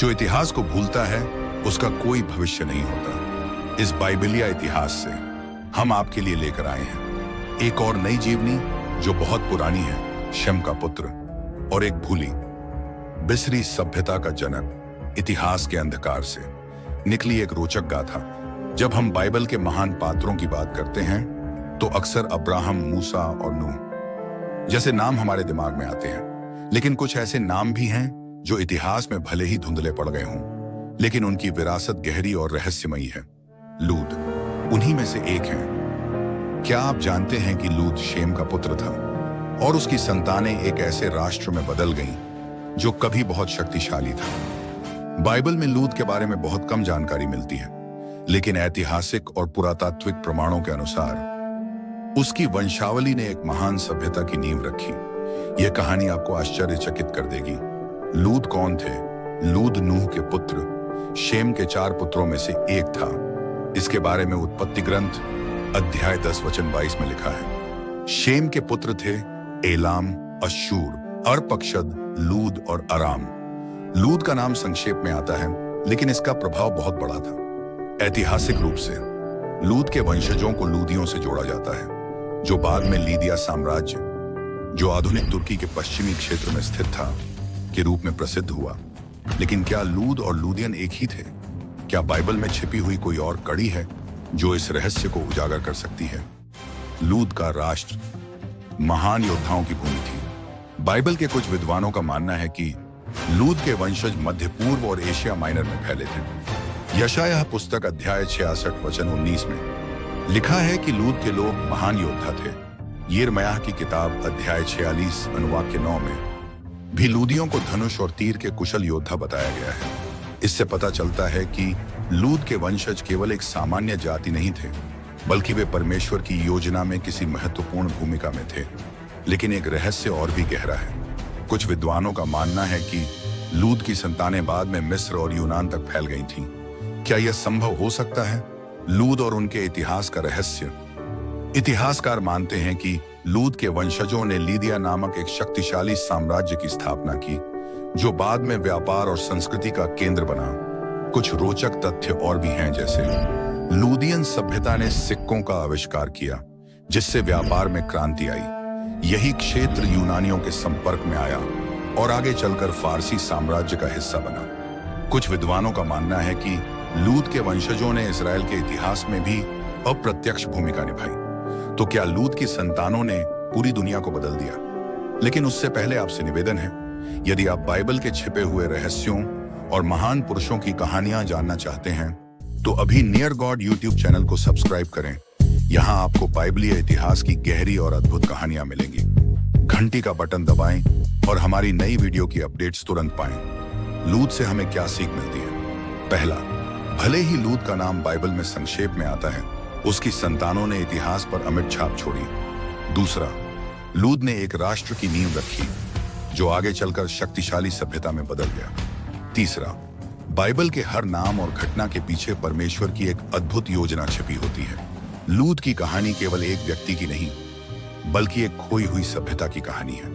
जो इतिहास को भूलता है उसका कोई भविष्य नहीं होता। इस बाइबलिया इतिहास से हम आपके लिए लेकर आए हैं एक और नई जीवनी जो बहुत पुरानी है, शम का पुत्र और एक भूली बिसरी सभ्यता का जनक। इतिहास के अंधकार से निकली एक रोचक गाथा। जब हम बाइबल के महान पात्रों की बात करते हैं तो अक्सर अब्राहम, मूसा और नूह जैसे नाम हमारे दिमाग में आते हैं, लेकिन कुछ ऐसे नाम भी हैं जो इतिहास में भले ही धुंधले पड़ गए हों, लेकिन उनकी विरासत गहरी और रहस्यमयी है। लूत उन्हीं में से एक है। क्या आप जानते हैं कि लूत शेम का पुत्र था और उसकी संतानें एक ऐसे राष्ट्र में बदल गईं जो कभी बहुत शक्तिशाली था। बाइबल में लूत के बारे में बहुत कम जानकारी मिलती है, लेकिन ऐतिहासिक और पुरातात्विक प्रमाणों के अनुसार उसकी वंशावली ने एक महान सभ्यता की नींव रखी। यह कहानी आपको आश्चर्यचकित कर देगी। लूत कौन थे? लूत नूह के पुत्र शेम के 4 पुत्रों में से एक था। इसके बारे में उत्पत्ति ग्रंथ अध्याय 10 वचन 22 में लिखा है। शेम के पुत्र थे एलाम, अश्शूर, अर्पक्षद, लूद और अराम। लूद का नाम संक्षेप में आता है, लेकिन इसका प्रभाव बहुत बड़ा था। ऐतिहासिक रूप से लूद के वंशजों को लूदियों से जोड़ा जाता है, जो बाद में लीदिया साम्राज्य, जो आधुनिक तुर्की के पश्चिमी क्षेत्र में स्थित था, के रूप में प्रसिद्ध हुआ। लेकिन क्या लूद और लूदियन एक ही थे? क्या बाइबल में छिपी हुई कोई और कड़ी है जो इस रहस्य को उजागर कर सकती है? लूद का राष्ट्र महान योद्धाओं की भूमि थी। बाइबल के कुछ विद्वानों का मानना है कि लूद के वंशज मध्य पूर्व और एशिया माइनर में फैले थे। यशायाह पुस्तक अध्याय 66 वचन 19 में लिखा है कि लूद के लोग महान योद्धा थे। यिर्मयाह की किताब अध्याय 46 अनुवाक्य 9 में भी लूदियों को धनुष और तीर के कुशल योद्धा बताया गया है। इससे पता चलता है कि लूद के वंशज केवल एक सामान्य जाति नहीं थे, बल्कि वे परमेश्वर की योजना में किसी महत्वपूर्ण भूमिका में थे। लेकिन एक रहस्य और भी गहरा है। कुछ विद्वानों का मानना है कि लूद की संतानें बाद में मिस्र और यूनान तक फैल गई थीं। क्या यह संभव हो सकता है? लूद और उनके इतिहास का रहस्य। इतिहासकार मानते हैं कि लूद के वंशजों ने लीदिया नामक एक शक्तिशाली साम्राज्य की स्थापना की, जो बाद में व्यापार और संस्कृति का केंद्र बना। कुछ रोचक तथ्य और भी हैं, जैसे लूदियन सभ्यता ने सिक्कों का आविष्कार किया, जिससे व्यापार में क्रांति आई। यही क्षेत्र यूनानियों के संपर्क में आया और आगे चलकर फारसी साम्राज्य का हिस्सा बना। कुछ विद्वानों का मानना है कि लूद के वंशजों ने इस्राएल के इतिहास में भी अप्रत्यक्ष भूमिका निभाई। तो क्या लूद की संतानों ने पूरी दुनिया को बदल दिया? लेकिन उससे पहले आपसे निवेदन है, यदि आप बाइबल के छिपे हुए रहस्यों और महान पुरुषों की कहानियां जानना चाहते हैं, तो अभी नियर गॉड यूट्यूब चैनल को सब्सक्राइब करें। यहाँ आपको बाइबलीय इतिहास की गहरी और अद्भुत कहानियां मिलेंगी। घंटी का बटन दबाएं और हमारी नई वीडियो की अपडेट्स तुरंत पाएं। लूद से हमें क्या सीख मिलती है? पहला, भले ही लूद का नाम बाइबल में संक्षेप में आता है, उसकी संतानों ने इतिहास पर अमिट छाप छोड़ी। दूसरा, लूद ने एक राष्ट्र की नींव रखी, जो आगे चलकर शक्तिशाली सभ्यता में बदल गया। तीसरा, बाइबल के हर नाम और घटना के पीछे परमेश्वर की एक अद्भुत योजना छिपी होती है। लूद की कहानी केवल एक व्यक्ति की नहीं, बल्कि एक खोई हुई सभ्यता की कहानी है।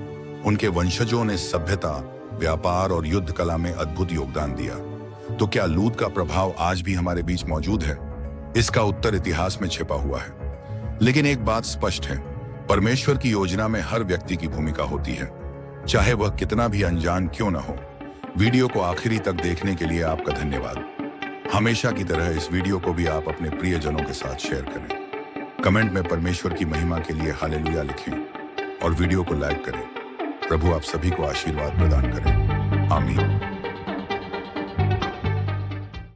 उनके वंशजों ने सभ्यता, व्यापार और युद्ध कला में अद्भुत योगदान दिया। तो क्या लूद का प्रभाव आज भी हमारे बीच मौजूद है? इसका उत्तर इतिहास में छिपा हुआ है। लेकिन एक बात स्पष्ट है, परमेश्वर की योजना में हर व्यक्ति की भूमिका होती है, चाहे वह कितना भी अनजान क्यों न हो। वीडियो को आखिरी तक देखने के लिए आपका धन्यवाद। हमेशा की तरह इस वीडियो को भी आप अपने प्रियजनों के साथ शेयर करें। कमेंट में परमेश्वर की महिमा के लिए हालेलुया लिखें और वीडियो को लाइक करें। प्रभु आप सभी को आशीर्वाद प्रदान करें। आमीन।